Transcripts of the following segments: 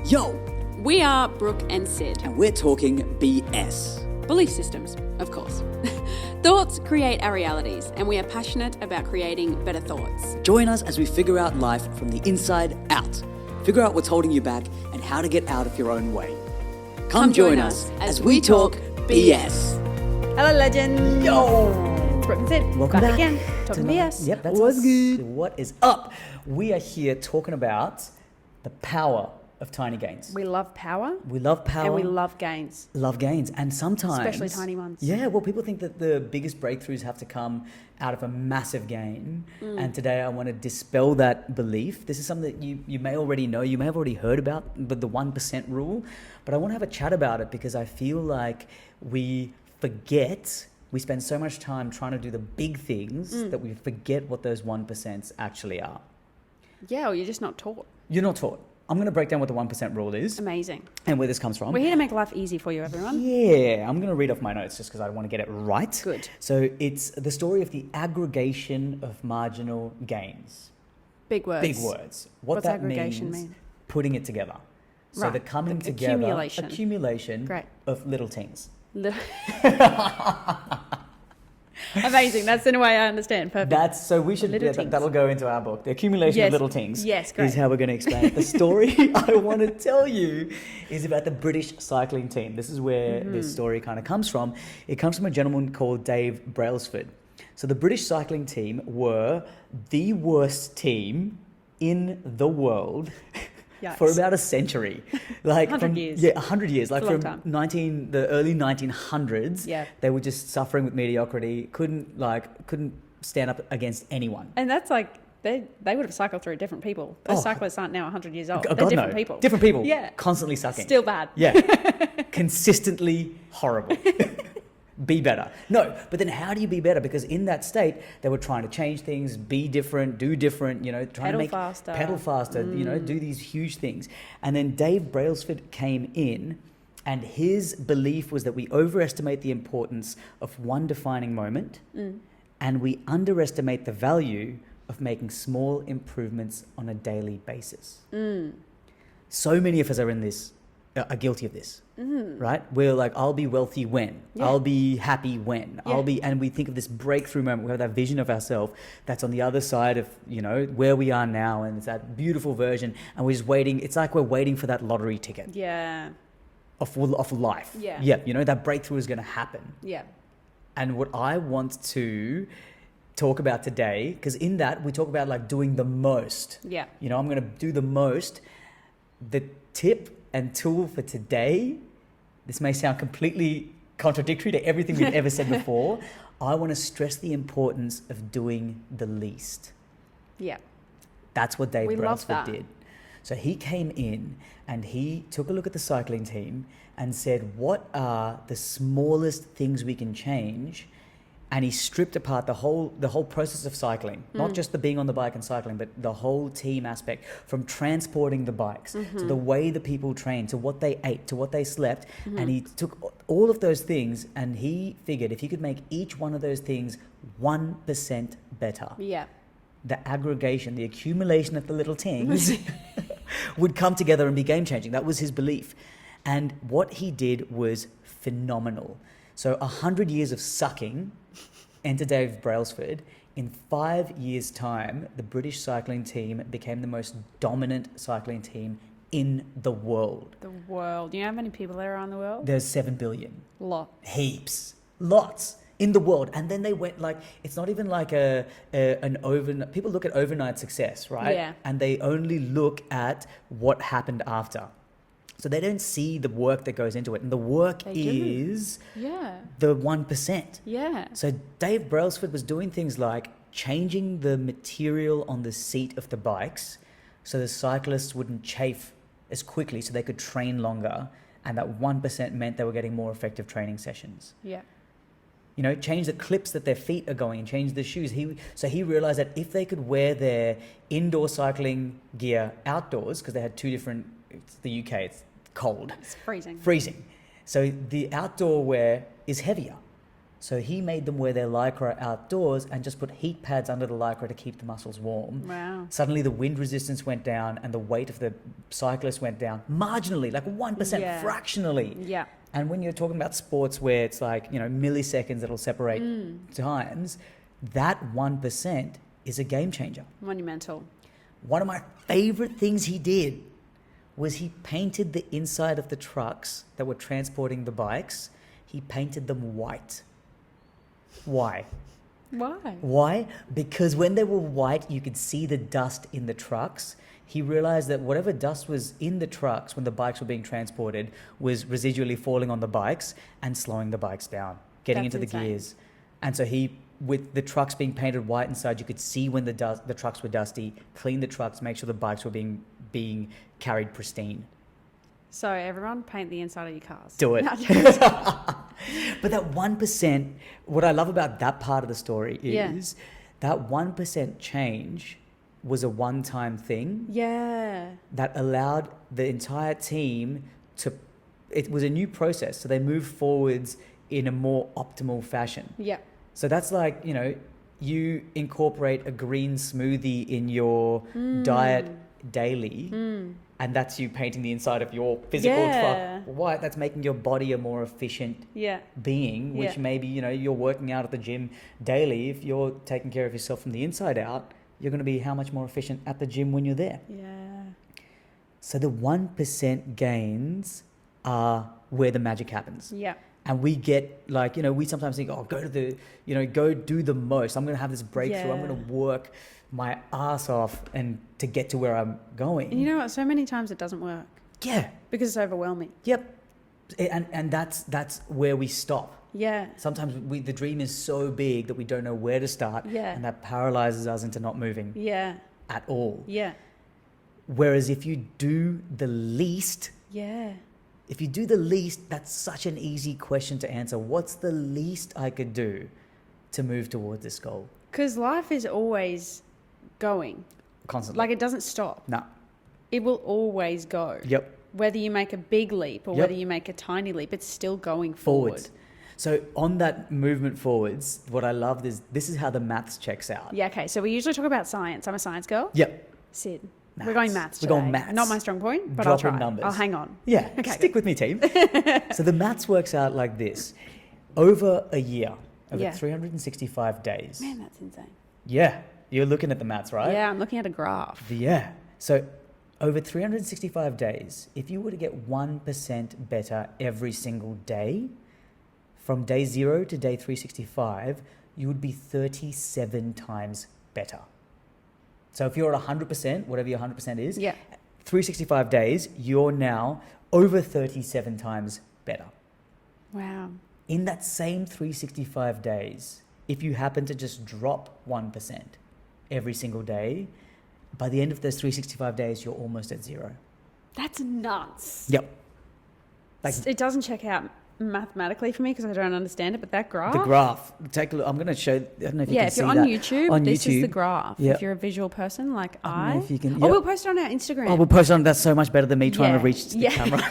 Yo! We are Brooke and Sid. And we're talking BS. Belief systems, of course. Thoughts create our realities, and we are passionate about creating better thoughts. Join us as we figure out life from the inside out. Figure out what's holding you back and how to get out of your own way. Come join us as we talk BS. Hello, legend. Yo! It's Brooke and Sid. Welcome back again. Talking BS. Yep, that's What's us. good? What is up? We are here talking about the power of tiny gains. We love power. We love power. And we love gains. Love gains. And sometimes... Especially tiny ones. Yeah, well, people think that the biggest breakthroughs have to come out of a massive gain. And today I want to dispel that belief. This is something that you may already know, you may have already heard about, but the 1% rule. But I want to have a chat about it because I feel like we spend so much time trying to do the big things that we forget what those 1% actually are. Yeah, or you're just not taught. You're not taught. I'm going to break down what the 1% rule is. Amazing. And where this comes from. We're here to make life easy for you, everyone. Yeah, I'm going to read off my notes just because I want to get it right. Good. So it's the story of the aggregation of marginal gains. Big words. Big words. What What's that aggregation means, mean? Putting it together. So Right. the coming The together, accumulation. Great. of little things. Amazing. That's in a way I understand. Perfect. So we should, Little things. that'll go into our book. The accumulation Yes. of little things Yes, great. is how we're going to explain it. The story I want to tell you is about the British cycling team. This is where this story kind of comes from. It comes from a gentleman called Dave Brailsford. So the British cycling team were the worst team in the world for Yikes. about a century. Like 100 years. Yeah, 100 years. Like a long from time. the early 1900s, Yeah. they were just suffering with mediocrity, couldn't stand up against anyone. And that's like, they would have cycled through different people. Those Oh. cyclists aren't now 100 years old. Oh, They're God, different no. people. Different people. Yeah. Constantly sucking. Still bad. Yeah. Consistently horrible. Be better. No, but then how do you be better? Because in that state, they were trying to change things, be different, do different, trying Pedal to make faster. pedal faster, do these huge things. And then Dave Brailsford came in, and his belief was that we overestimate the importance of one defining moment, and we underestimate the value of making small improvements on a daily basis. So many of us are guilty of this, right? We're like, I'll be wealthy when, I'll be happy when, and we think of this breakthrough moment. We have that vision of ourselves that's on the other side of, where we are now, and it's that beautiful version, and we're just waiting. It's like we're waiting for that lottery ticket Yeah. of life. Yeah. Yeah, that breakthrough is going to happen. Yeah. And what I want to talk about today, because in that we talk about like doing the most. Yeah. I'm going to do the most. The tip and tool for today, this may sound completely contradictory to everything we've ever said before. I want to stress the importance of doing the least. Yeah. That's what Dave We love Brailsford that. did. So he came in and he took a look at the cycling team and said, what are the smallest things we can change? And he stripped apart the whole process of cycling, not just the being on the bike and cycling, but the whole team aspect, from transporting the bikes to the way the people trained, to what they ate, to what they slept. And he took all of those things and he figured if you could make each one of those things 1% better, Yeah. the aggregation, the accumulation of the little things would come together and be game changing. That was his belief. And what he did was phenomenal. So 100 years of sucking, enter Dave Brailsford. In 5 years' time, the British cycling team became the most dominant cycling team in the world. The world. You know how many people there are in the world? There's 7 billion. Lot. Heaps. Lots. In the world. And then they went like, it's not even like an overnight, people look at overnight success, right? Yeah. And they only look at what happened after. So they don't see the work that goes into it. And the work They do. is Yeah. the 1%. Yeah. So Dave Brailsford was doing things like changing the material on the seat of the bikes so the cyclists wouldn't chafe as quickly so they could train longer. And that 1% meant they were getting more effective training sessions. Yeah. Change the clips that their feet are going and change the shoes. So he realized that if they could wear their indoor cycling gear outdoors, because they had two different, it's the UK, it's cold. It's freezing. Freezing. So the outdoor wear is heavier. So he made them wear their Lycra outdoors and just put heat pads under the Lycra to keep the muscles warm. Wow. Suddenly the wind resistance went down and the weight of the cyclist went down marginally, like 1%, Yeah. fractionally. Yeah. And when you're talking about sports where it's like, milliseconds that'll separate times, that 1% is a game changer. Monumental. One of my favorite things he did was he painted the inside of the trucks that were transporting the bikes. He painted them white. Why? Why? Because when they were white, you could see the dust in the trucks. He realized that whatever dust was in the trucks when the bikes were being transported was residually falling on the bikes and slowing the bikes down, getting That's into insane. the gears. And so with the trucks being painted white inside, you could see when the trucks were dusty, clean the trucks, make sure the bikes were being carried pristine. So everyone, paint the inside of your cars. Do it. But that 1%, what I love about that part of the story is that 1% change was a one-time thing. Yeah. That allowed the entire team it was a new process. So they moved forwards in a more optimal fashion. Yeah. So that's like, you incorporate a green smoothie in your diet daily. And that's you painting the inside of your physical truck white. That's making your body a more efficient being, which maybe, you're working out at the gym daily. If you're taking care of yourself from the inside out, you're going to be how much more efficient at the gym when you're there. Yeah. So the 1% gains are where the magic happens. Yeah. And we get we sometimes think, go do the most. I'm going to have this breakthrough. I'm going to work my ass off and to get to where I'm going. And you know what? So many times it doesn't work. Yeah. Because it's overwhelming. Yep. And that's where we stop. Yeah. Sometimes the dream is so big that we don't know where to start. Yeah. And that paralyzes us into not moving at all. Yeah. Whereas if you do the least, that's such an easy question to answer. What's the least I could do to move towards this goal? Because life is always going. Constantly. Like it doesn't stop. No. It will always go. Yep. Whether you make a big leap or whether you make a tiny leap, it's still going forward. So on that movement forwards, what I love is this is how the maths checks out. Yeah, okay. So we usually talk about science. I'm a science girl. Yep. Sid. Maths. We're going maths We're today. going maths. Not my strong point, but Drop I'll try. in numbers. I'll hang on. Yeah. Okay, Stick with me, team. So the maths works out like this. Over a year, over 365 days. Man, that's insane. Yeah. You're looking at the maths, right? Yeah, I'm looking at a graph. Yeah. So over 365 days, if you were to get 1% better every single day, from day 0 to day 365, you would be 37 times better. So if you're at 100%, whatever your 100% is, 365 days, you're now over 37 times better. Wow. In that same 365 days, if you happen to just drop 1% every single day, by the end of those 365 days, you're almost at 0. That's nuts. Yep. It doesn't check out mathematically for me because I don't understand it, but that graph. The graph. Take a look. I'm going to show. I don't know if you can see that. Yeah, if you're on YouTube, this is the graph. Yep. If you're a visual person like I don't know if you can. Yep. we'll post it on our Instagram. Oh, we'll post it on. That's so much better than me trying to reach the camera.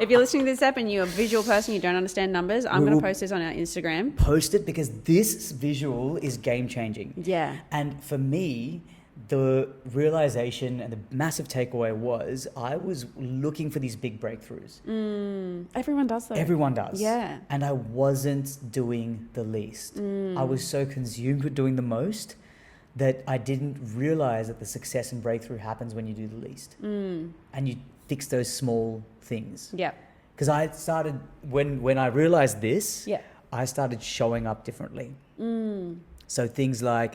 If you're listening to this app and you're a visual person, you don't understand numbers, I'm going to post this on our Instagram. Post it because this visual is game changing. Yeah. And for me, the realization and the massive takeaway was I was looking for these big breakthroughs. Everyone does though. Everyone does. Yeah. And I wasn't doing the least. I was so consumed with doing the most that I didn't realize that the success and breakthrough happens when you do the least. And you fix those small things. Yeah. Because I started, when I realized this, Yeah. I started showing up differently. So things like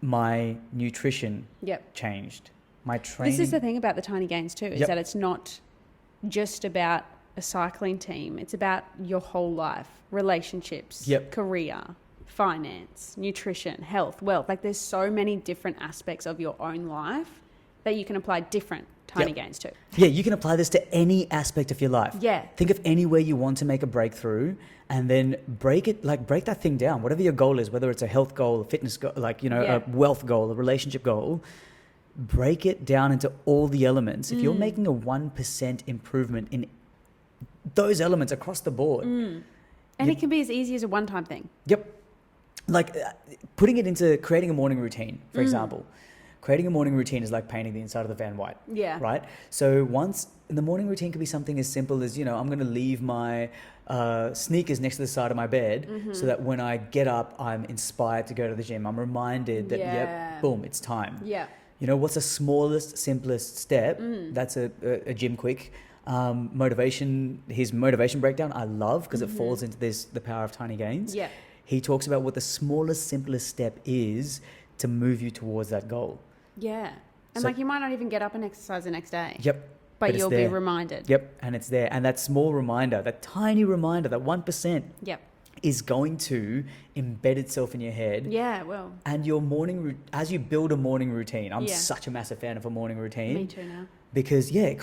my nutrition changed. My training. This is the thing about the tiny gains too, is Yep. that it's not just about a cycling team. It's about your whole life, relationships, Yep. career, finance, nutrition, health, wealth. Like there's so many different aspects of your own life that you can apply different tiny Yep. gains to. Yeah, you can apply this to any aspect of your life. Yeah. Think of any way you want to make a breakthrough and then break that thing down. Whatever your goal is, whether it's a health goal, a fitness goal, a wealth goal, a relationship goal, break it down into all the elements. If you're making a 1% improvement in those elements across the board, And it can be as easy as a one-time thing. Yep. Like putting it into creating a morning routine, for example. Creating a morning routine is like painting the inside of the van white. Yeah. Right? So the morning routine could be something as simple as, I'm going to leave my sneakers next to the side of my bed so that when I get up, I'm inspired to go to the gym. I'm reminded that, yep, boom, it's time. Yeah. What's the smallest, simplest step? That's a gym quick. His motivation breakdown, I love because it falls into the power of tiny gains. Yeah. He talks about what the smallest, simplest step is to move you towards that goal. Yeah. And you might not even get up and exercise the next day. Yep. But you'll be reminded. Yep. And it's there. And that small reminder, that tiny reminder, that 1% Yep. is going to embed itself in your head. Yeah, well. And your as you build a morning routine, I'm such a massive fan of a morning routine. Me too now. Because, it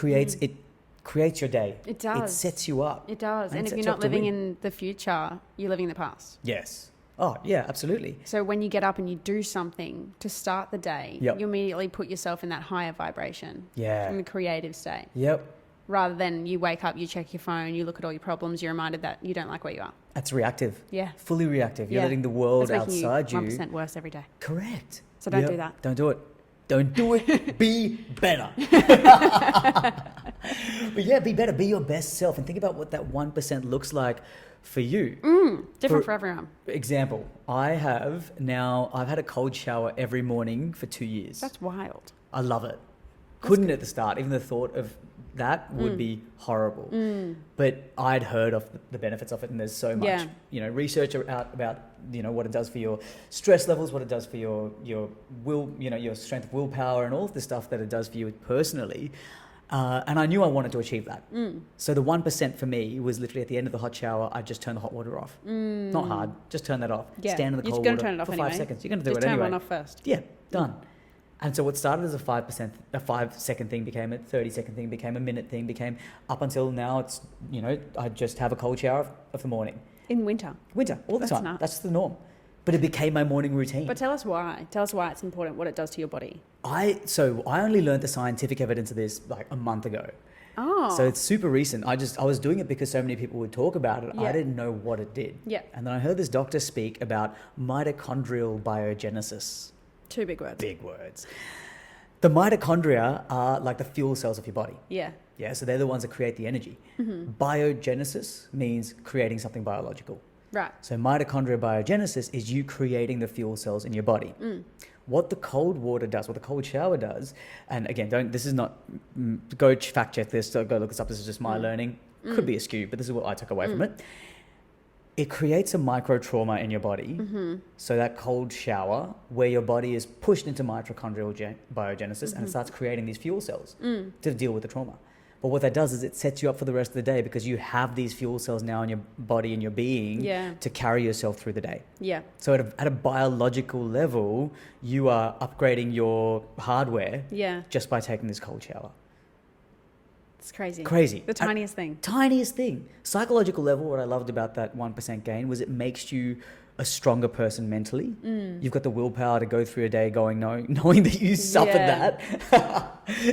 creates your day. It does. It sets you up. It does. And if sets you're you not up to living win. in the future, you're living in the past. Yes. Oh, yeah, absolutely. So when you get up and you do something to start the day, you immediately put yourself in that higher vibration. Yeah. In the creative state. Yep. Rather than you wake up, you check your phone, you look at all your problems, you're reminded that you don't like where you are. That's reactive. Yeah. Fully reactive. You're letting the world That's making outside you. 1% worse every day. Correct. So don't do that. Don't do it. Don't do it. Be better. But yeah, be better. Be your best self. And think about what that 1% looks like for you. Different for everyone. Example, I've had a cold shower every morning for 2 years. That's wild. I love it. Couldn't at the start. Even the thought of that would be horrible. But I'd heard of the benefits of it, and there's so much, research out about, what it does for your stress levels, what it does for your will, your strength of willpower, and all of the stuff that it does for you personally. And I knew I wanted to achieve that. So the 1% for me was literally at the end of the hot shower, I'd just turn the hot water off. Not hard, just turn that off. Yeah. Stand in the cold You're water turn it off for anyway. 5 seconds. You're going to do just it anyway. turn one off first. Yeah, done. And so what started as a 5-second thing became a 30-second thing, became a minute thing, became up until now it's, I just have a cold shower of the morning. In winter. Winter, all the time. Nuts. That's the norm. But it became my morning routine. But tell us why. Tell us why it's important, what it does to your body. I only learned the scientific evidence of this like a month ago. Oh. So it's super recent. I was doing it because so many people would talk about it. Yeah. I didn't know what it did. Yeah. And then I heard this doctor speak about mitochondrial biogenesis. 2 big words. Big words. The mitochondria are like the fuel cells of your body. Yeah. Yeah, so they're the ones that create the energy. Biogenesis means creating something biological. Right. So mitochondrial biogenesis is you creating the fuel cells in your body. What the cold water does, what the cold shower does, and again, go fact check this, go look this up, this is just my learning. Could be askew, but this is what I took away from it. It creates a micro trauma in your body. So that cold shower, where your body is pushed into mitochondrial biogenesis and it starts creating these fuel cells to deal with the trauma. But what that does is it sets you up for the rest of the day because you have these fuel cells now in your body and your being to carry yourself through the day. Yeah. So at a biological level, you are upgrading your hardware just by taking this cold shower. It's crazy. Crazy. The tiniest thing. Tiniest thing. Psychological level, what I loved about that 1% gain was it makes you a stronger person mentally. You've got the willpower to go through a day knowing that you suffered that.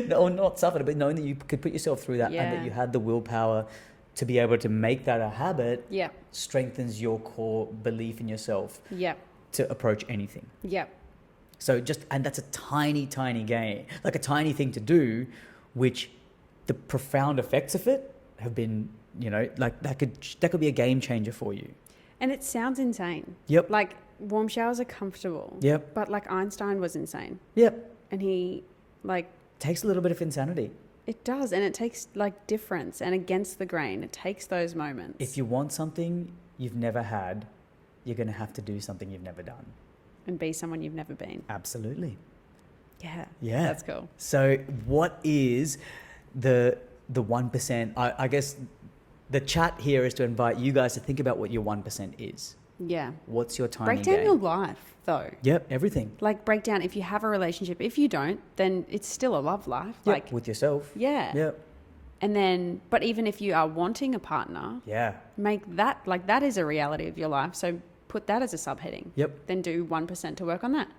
No, not suffered, but knowing that you could put yourself through that and that you had the willpower to be able to make that a habit strengthens your core belief in yourself to approach anything. So and that's a tiny, tiny gain, like a tiny thing to do, which the profound effects of it have been, like that could be a game changer for you. And it sounds insane. Yep. Like warm showers are comfortable. Yep. But like Einstein was insane. Yep. And he takes a little bit of insanity. It does. And it takes like difference and against the grain. It takes those moments. If you want something you've never had, you're going to have to do something you've never done. And be someone you've never been. Absolutely. Yeah. Yeah. That's cool. So what is the 1%? I guess the chat here is to invite you guys to think about what your 1% is. Yeah. What's your tiny Break down gain? your life, though. Yep, everything. Like, break down if you have a relationship. If you don't, then it's still a love life. Yep, Like, with yourself. yeah. Yep. And then, but even if you are wanting a partner, make that, like, that is a reality of your life. So put that as a subheading. Yep. Then do 1% to work on that.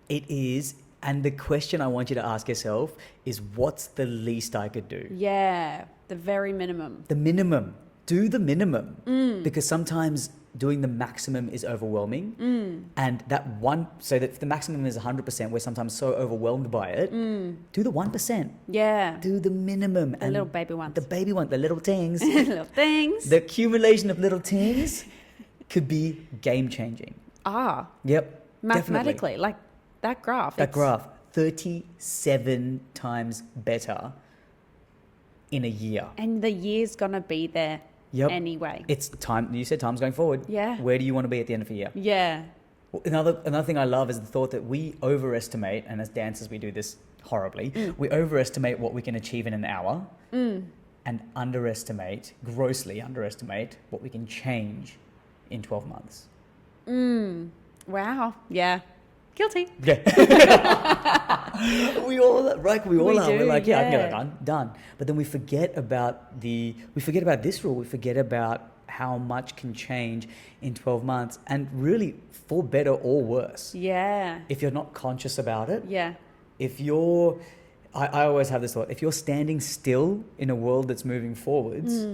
It is. And the question I want you to ask yourself is, what's the least I could do? Yeah. The very minimum. The minimum. do the minimum, because sometimes doing the maximum is overwhelming. And so that if the maximum is 100%, we're sometimes so overwhelmed by it. Do the 1%. Yeah. Do the minimum. The little baby ones. The baby ones, the little things. Little things. The accumulation of little things could be game changing. Yep. Mathematically, definitely. like that graph. That graph, 37 times better in a year. And the year's going to be there anyway. It's time. You said time's going forward. Yeah. Where do you want to be at the end of the year? Yeah. Another thing I love is the thought that we overestimate, and as dancers we do this horribly, we overestimate what we can achieve in an hour and grossly underestimate what we can change in 12 months. Wow. Yeah. Guilty. Yeah. we all are. We're like, I can get it done. But then we forget about this rule. We forget about how much can change in 12 months, and really for better or worse. Yeah. If you're not conscious about it. Yeah. I always have this thought, if you're standing still in a world that's moving forwards,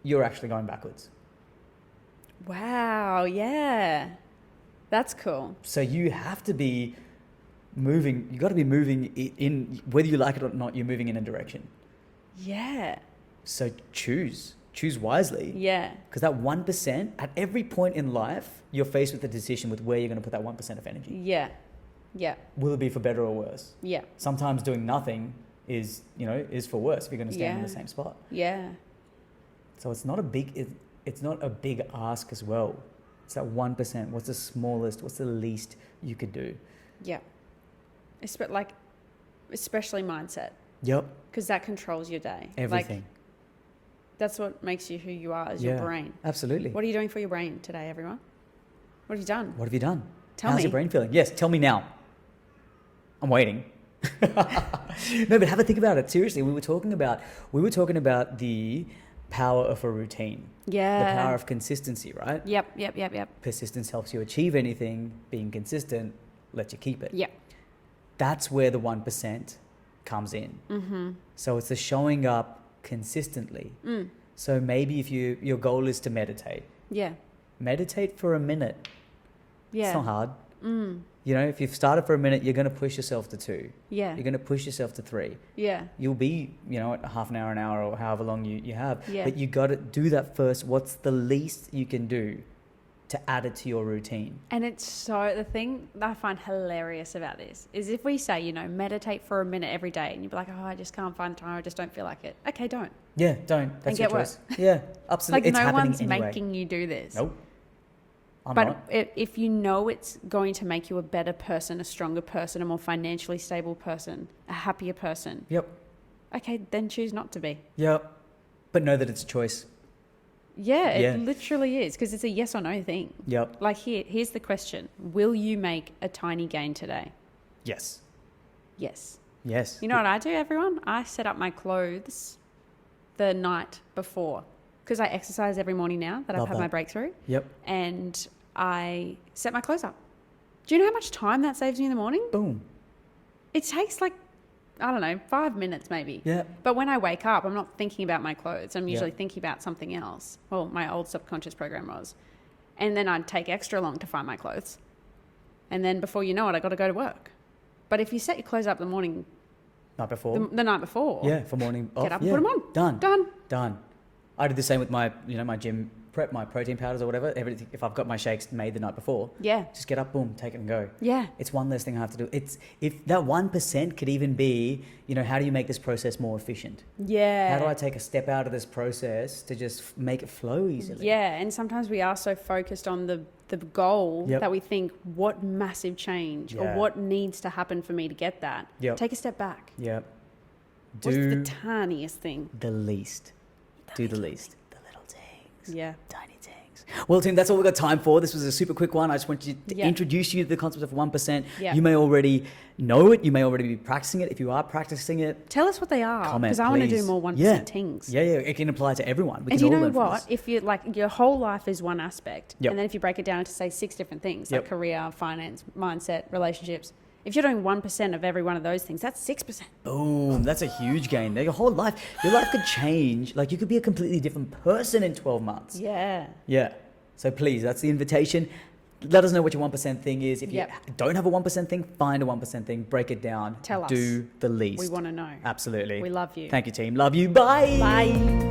you're actually going backwards. Wow. Yeah. That's cool. So you have to be moving. You got to be moving in, whether you like it or not. You're moving in a direction. Yeah. So choose wisely. Yeah. Because that 1%, at every point in life, you're faced with a decision with where you're going to put that 1% of energy. Yeah. Yeah. Will it be for better or worse? Yeah. Sometimes doing nothing is for worse if you're going to stand in the same spot. Yeah. So it's not a big ask as well. It's that 1%. What's the smallest? What's the least you could do? Yeah. Especially mindset. Yep. Because that controls your day. Everything. That's what makes you who you are, is your brain. Absolutely. What are you doing for your brain today, everyone? What have you done? What have you done? Tell me. How's your brain feeling? Yes, tell me now. I'm waiting. No, but have a think about it. Seriously, we were talking about the power of a routine. Yeah. The power of consistency, right? Yep. Persistence helps you achieve anything. Being consistent lets you keep it. Yep. That's where the 1% comes in. Mm-hmm. So it's the showing up consistently. So maybe if your goal is to meditate. Yeah. Meditate for a minute. Yeah. It's not hard. If you've started for a minute, you're going to push yourself to 2. Yeah. You're going to push yourself to 3. Yeah. You'll be, at half an hour, or however long you have. Yeah. But you got to do that first. What's the least you can do to add it to your routine? And the thing that I find hilarious about this is if we say, meditate for a minute every day, and you'd be like, oh, I just can't find time. I just don't feel like it. Okay, don't. Yeah, don't. That's your choice. Work. Yeah, absolutely. Like, it's no one's anyway. making you do this. Nope. But if you know it's going to make you a better person, a stronger person, a more financially stable person, a happier person. Yep. Okay, then choose not to be. Yep. But know that it's a choice. Yeah, it literally is, because it's a yes or no thing. Yep. Like here's the question. Will you make a tiny gain today? Yes. Yes. Yes. You know what I do, everyone? I set up my clothes the night before, because I exercise every morning now that I've had my breakthrough. Yep. And I set my clothes up. Do you know how much time that saves me in the morning? Boom. It takes 5 minutes maybe. Yeah. But when I wake up, I'm not thinking about my clothes. I'm usually thinking about something else. Well, my old subconscious program was. And then I'd take extra long to find my clothes. And then before you know it, I got to go to work. But if you set your clothes up the morning... Night before? The night before. Yeah, for morning off. Get up and put them on. Done. I did the same with my, my gym prep, my protein powders or whatever. Everything. If I've got my shakes made the night before, just get up, boom, take it and go. Yeah, it's one less thing I have to do. If that 1% could even be, how do you make this process more efficient? Yeah. How do I take a step out of this process to just make it flow easily? Yeah, and sometimes we are so focused on the goal that we think, what massive change or what needs to happen for me to get that? Yep. Take a step back. Yep. What's the tiniest thing? The least. Do the least. The little things. Yeah. Tiny things. Well, team, that's all we've got time for. This was a super quick one. I just wanted to introduce you to the concept of 1%. Yeah. You may already know it. You may already be practicing it. If you are practicing it, tell us what they are. Comment, because I want to do more 1% things. Yeah, it can apply to everyone. And do you know what? If you your whole life is one aspect, Yep. and then if you break it down into say 6 different things, like career, finance, mindset, relationships. If you're doing 1% of every one of those things, that's 6%. Boom. That's a huge gain. Your whole life could change. Like, you could be a completely different person in 12 months. Yeah. Yeah. So please, that's the invitation. Let us know what your 1% thing is. If you don't have a 1% thing, find a 1% thing, break it down. Tell us. Do the least. We want to know. Absolutely. We love you. Thank you, team. Love you. Bye. Bye.